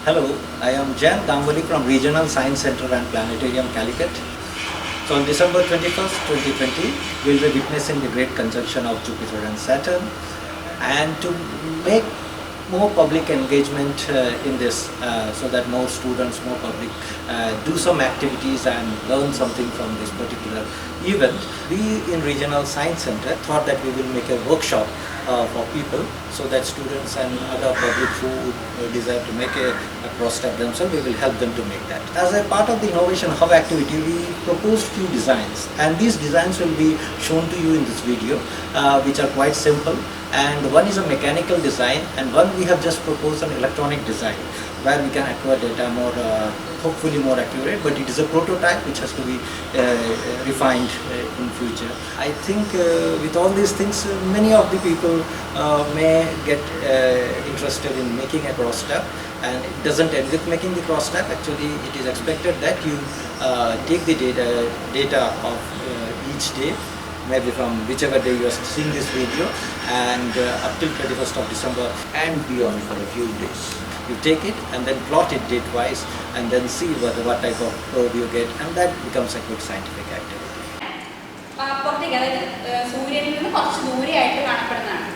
Hello, I am Jan Ganguly from Regional Science Center and Planetarium, Calicut. So on December 21st, 2020, we will be witnessing the great conjunction of Jupiter and Saturn. And to make more public engagement in this, so that more students, more public do some activities and learn something from this particular event, we in Regional Science Center thought that we will make a workshop for people, so that students and other public who desire to make a cross-step themselves, we will help them to make that. As a part of the Innovation Hub activity, we proposed few designs, and these designs will be shown to you in this video, which are quite simple. And one is a mechanical design, and one we have just proposed an electronic design, where we can acquire data more, hopefully more accurate, but it is a prototype which has to be refined in future. I think with all these things, many of the people may get interested in making a cross step, and it doesn't end with making the cross step. Actually, it is expected that you take the data of each day, maybe from whichever day you are seeing this video, and up till 31st of December and beyond for a few days. You take it and then plot it date-wise, and then see what type of curve you get, and that becomes a good scientific activity. സൂര്യനിൽ നിന്ന് കുറച്ച് ദൂരെയായിട്ട് കാണപ്പെടുന്നതാണ്.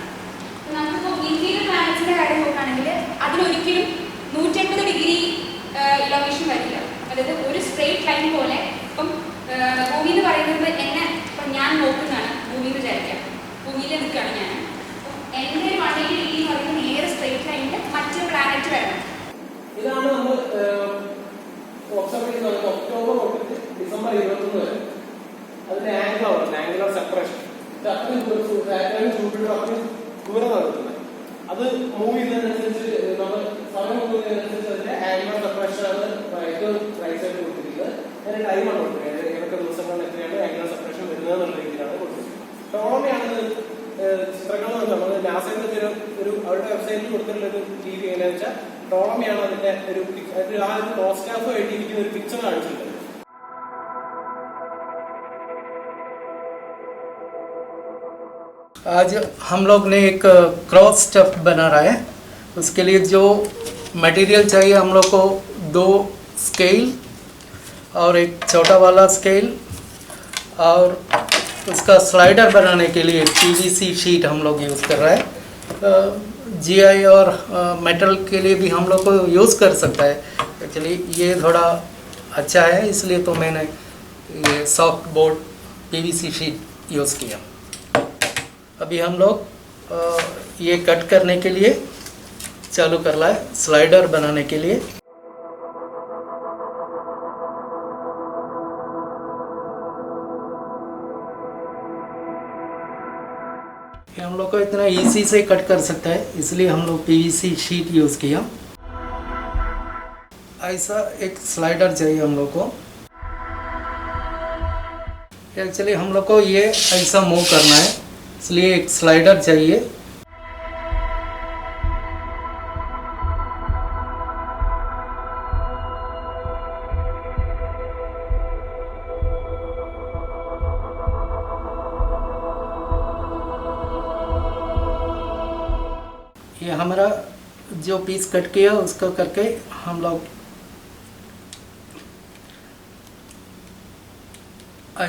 നമുക്കിപ്പോൾ വീതിയിലെ പ്ലാനറ്റ്സിൻ്റെ കാര്യം നോക്കുകയാണെങ്കിൽ അതിലൊരിക്കലും 180 degree ഇലൊവേഷൻ വരില്ല. അതായത് ഒരു straight line പോലെ ഇപ്പം ഭൂമി എന്ന് പറയുന്നത് എന്നെ ഇപ്പം ഞാൻ നോക്കുന്നതാണ് ഭൂമി എന്ന് വിചാരിക്കാം. ഭൂമിയിൽ നിൽക്കുകയാണ് ഞാൻ. എൻ്റെ ഒരു 180 ഡിഗ്രി എന്ന് പറയുന്നത് നേരെ സ്ട്രെയിറ്റ് ലൈനിൽ മറ്റൊരു പ്ലാനറ്റ് വരണം. ഇതാണ് നമ്മൾ ഒബ്സർവ് ചെയ്യുന്നത്. ഒക്ടോബർ തൊട്ട് ഡിസംബർ 21 വരെ അതിന്റെ ആംഗുലർ സെപ്പറേഷൻ അത്രയും ജൂപ്പിറ്റർ അത്രയും ദൂരം നടക്കുന്നത്. അത് മൂവ് ചെയ്യുന്നതിനനുസരിച്ച് നമ്മൾ സമയം പോകുന്നതിനനുസരിച്ച് അതിന്റെ ആംഗുലർ സെപ്പറേഷൻ ആണ് ഏറ്റവും റൈറ്റ് സൈഡ് കൊടുത്തിരിക്കുന്നത്. അതിന്റെ ടൈമാണ് കൊടുത്തിരിക്കുന്നത്. ഏതൊക്കെ ദിവസങ്ങളിൽ എത്രയാണ് ആംഗുലർ സെപ്പറേഷൻ വരുന്നത് എന്നുള്ള രീതിയിലാണ് കൊടുത്തിരിക്കുന്നത്. ടോളമിയാണ് ചിത്രങ്ങൾ നമ്മൾ നാസയുടെ ഒരു അവരുടെ വെബ്സൈറ്റിൽ കൊടുത്തിട്ടുള്ള ഒരു രീതി എങ്ങനെയാണെന്ന് വെച്ചാൽ ടോളമിയാണ് അതിന്റെ ഒരു ആ ഒരു ക്രോസ്റ്റാഫുമായിട്ട് ഇരിക്കുന്ന ഒരു പിക്ചർ കാണിച്ചിട്ടുള്ളത്. आज हम लोग ने एक क्रॉस स्टफ बना रहा है. उसके लिए जो मटेरियल चाहिए हम लोग को 2 स्केल और एक छोटा वाला स्केल, और उसका स्लाइडर बनाने के लिए पीवीसी शीट हम लोग यूज़ कर रहा है. जीआई और मेटल के लिए भी हम लोग को यूज़ कर सकता है. एक्चुअली ये थोड़ा अच्छा है, इसलिए तो मैंने ये soft board PVC sheet use किया. अभी हम लोग ये कट करने के लिए चालू कर रहा है, स्लाइडर बनाने के लिए. ये हम लोग को इतना इजी से कट कर सकता है, इसलिए हम लोग पीवीसी शीट यूज़ किया. ऐसा एक स्लाइडर चाहिए हम लोग को. एक्चुअली हम लोग को ये ऐसा मूव करना है, इसलिए एक स्लाइडर चाहिए. ये हमारा जो पीस कट किया उसको करके हम लोग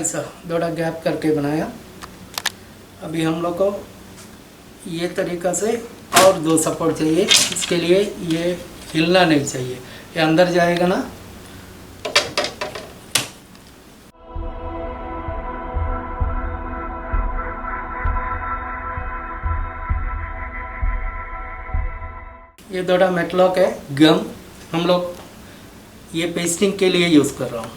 ऐसा थोड़ा गैप करके बनाया. अभी हम लोग को ये तरीक़ा से और 2 सपोर्ट चाहिए. इसके लिए ये हिलना नहीं चाहिए, ये अंदर जाएगा ना. ये थोड़ा मेटलॉक है गम, हम लोग ये पेस्टिंग के लिए यूज़ कर रहा हूँ.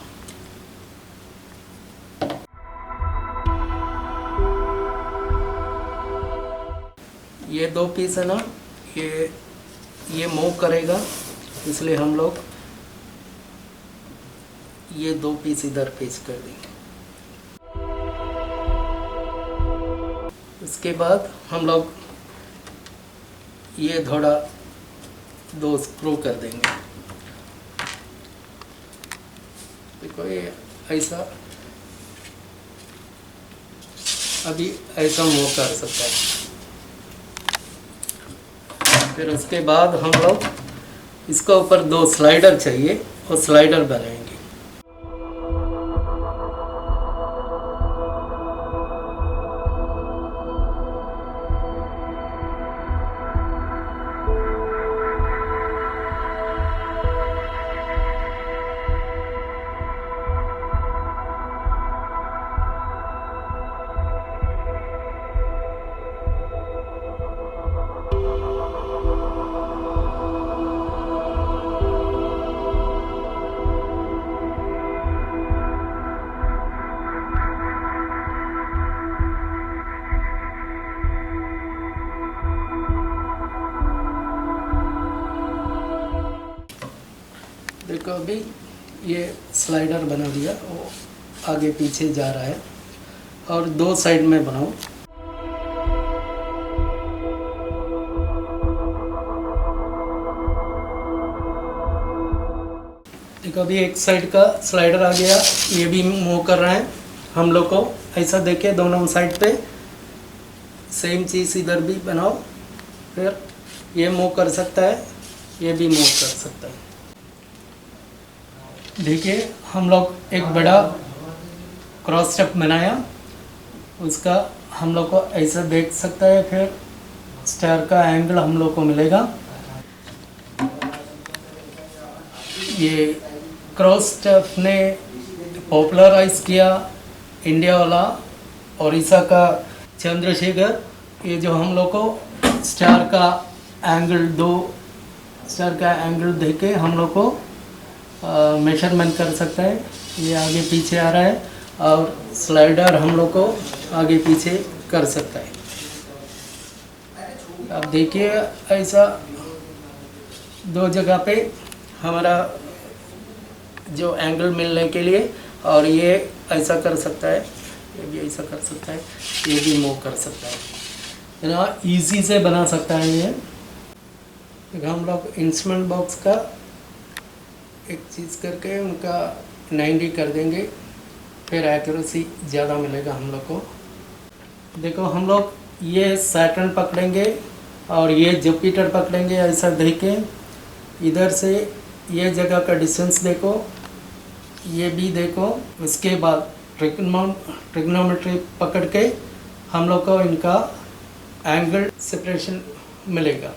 ये 2 पीस है ना, ये मूव करेगा, इसलिए हम लोग ये 2 पीस इधर पेस्ट कर देंगे. उसके बाद हम लोग ये थोड़ा 2 स्क्रू कर देंगे. देखो ये ऐसा अभी ऐसा मूव कर सकता है. फिर उसके बाद हम लोग इसका ऊपर 2 स्लाइडर चाहिए और स्लाइडर बनाएंगे। देखो अभी ये स्लाइडर बना दिया, वो आगे पीछे जा रहा है और 2 साइड में बनाओ। देखो अभी एक साइड का स्लाइडर आ गया, ये भी मूव कर रहा है। हम लोग को ऐसा देखे दोनों साइड पे सेम चीज़ इधर भी बनाओ, फिर ये मूव कर सकता है, ये भी मूव कर सकता है। देखिए हम लोग एक बड़ा क्रॉस स्टेप बनाया, उसका हम लोग को ऐसा देख सकता है, फिर स्टार का एंगल हम लोग को मिलेगा। ये क्रॉस स्टेप ने पॉपुलराइज किया इंडिया वाला उड़ीसा का चंद्रशेखर। ये जो हम लोग को स्टार का एंगल, 2 स्टार का एंगल देके हम लोग को मेजरमेंट कर सकता है। ये आगे पीछे आ रहा है और स्लाइडर हम लोग को आगे पीछे कर सकता है। अब देखिए ऐसा 2 जगह पे हमारा जो एंगल मिलने के लिए, और ये ऐसा कर सकता है, ये भी ऐसा कर सकता है, ये भी मूव कर सकता है ना, इजी से बना सकता है। ये हम लोग इंस्ट्रूमेंट बॉक्स का एक चीज़ करके उनका 90 कर देंगे, फिर एक्यूरेसी ज़्यादा मिलेगा हम लोग को। देखो हम लोग ये सैटर्न पकड़ेंगे और ये जुपिटर पकड़ेंगे, ऐसा देखें इधर से ये जगह का डिस्टेंस देखो, ये भी देखो। उसके बाद ट्रिग्नोमेट्री पकड़ के हम लोग को इनका एंगल सेपरेशन मिलेगा।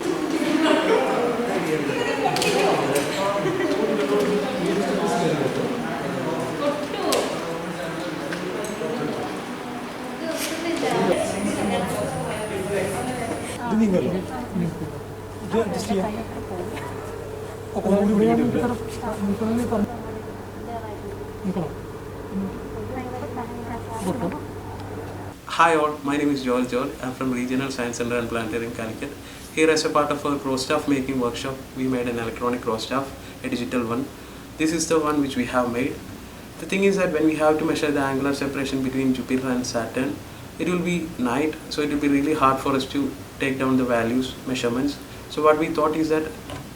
Hi all, my name is Joel Joel. I'm from Regional Science Center and Planetary in Calicut. Here as a part of our cross staff making workshop, we made an electronic cross staff, a digital one. This is the one which we have made. The thing is that when we have to measure the angular separation between Jupiter and Saturn, it will be night, so it will be really hard for us to take down the values, measurements. So what we thought is that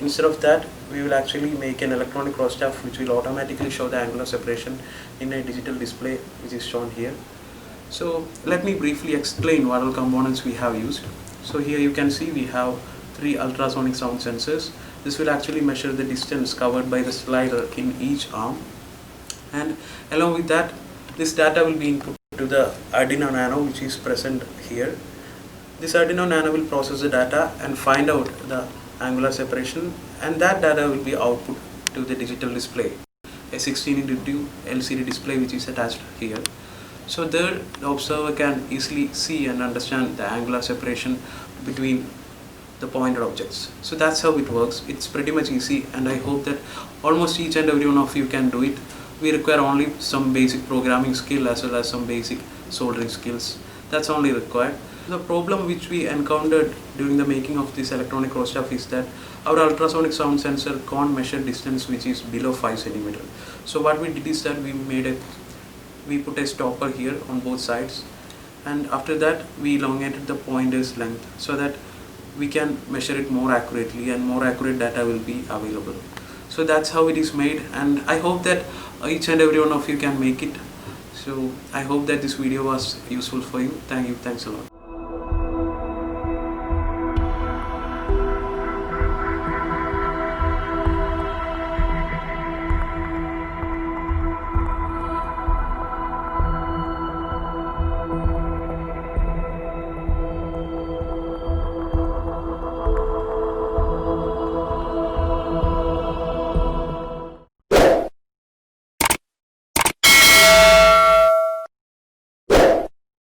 instead of that, we will actually make an electronic cross staff which will automatically show the angular separation in a digital display which is shown here. So let me briefly explain what all components we have used. So here you can see we have 3 ultrasonic sound sensors. This will actually measure the distance covered by the slider in each arm, and along with that this data will be input to the Arduino Nano which is present here. This Arduino Nano will process the data and find out the angular separation, and that data will be output to the digital display, a 16:2 LCD display which is attached here. So there the observer can easily see and understand the angular separation between the pointed objects. So that's how it works. It's pretty much easy, and I hope that almost each and every one of you can do it. We require only some basic programming skill as well as some basic soldering skills. That's only required. The problem which we encountered during the making of this electronic cross staff is that our ultrasonic sound sensor can't measure distance which is below 5 cm. So what we did is that we put a stopper here on both sides, and after that we elongated the pointer's length so that we can measure it more accurately and more accurate data will be available. So that's how it is made, and I hope that each and every one of you can make it. So I hope that this video was useful for you. Thanks a lot.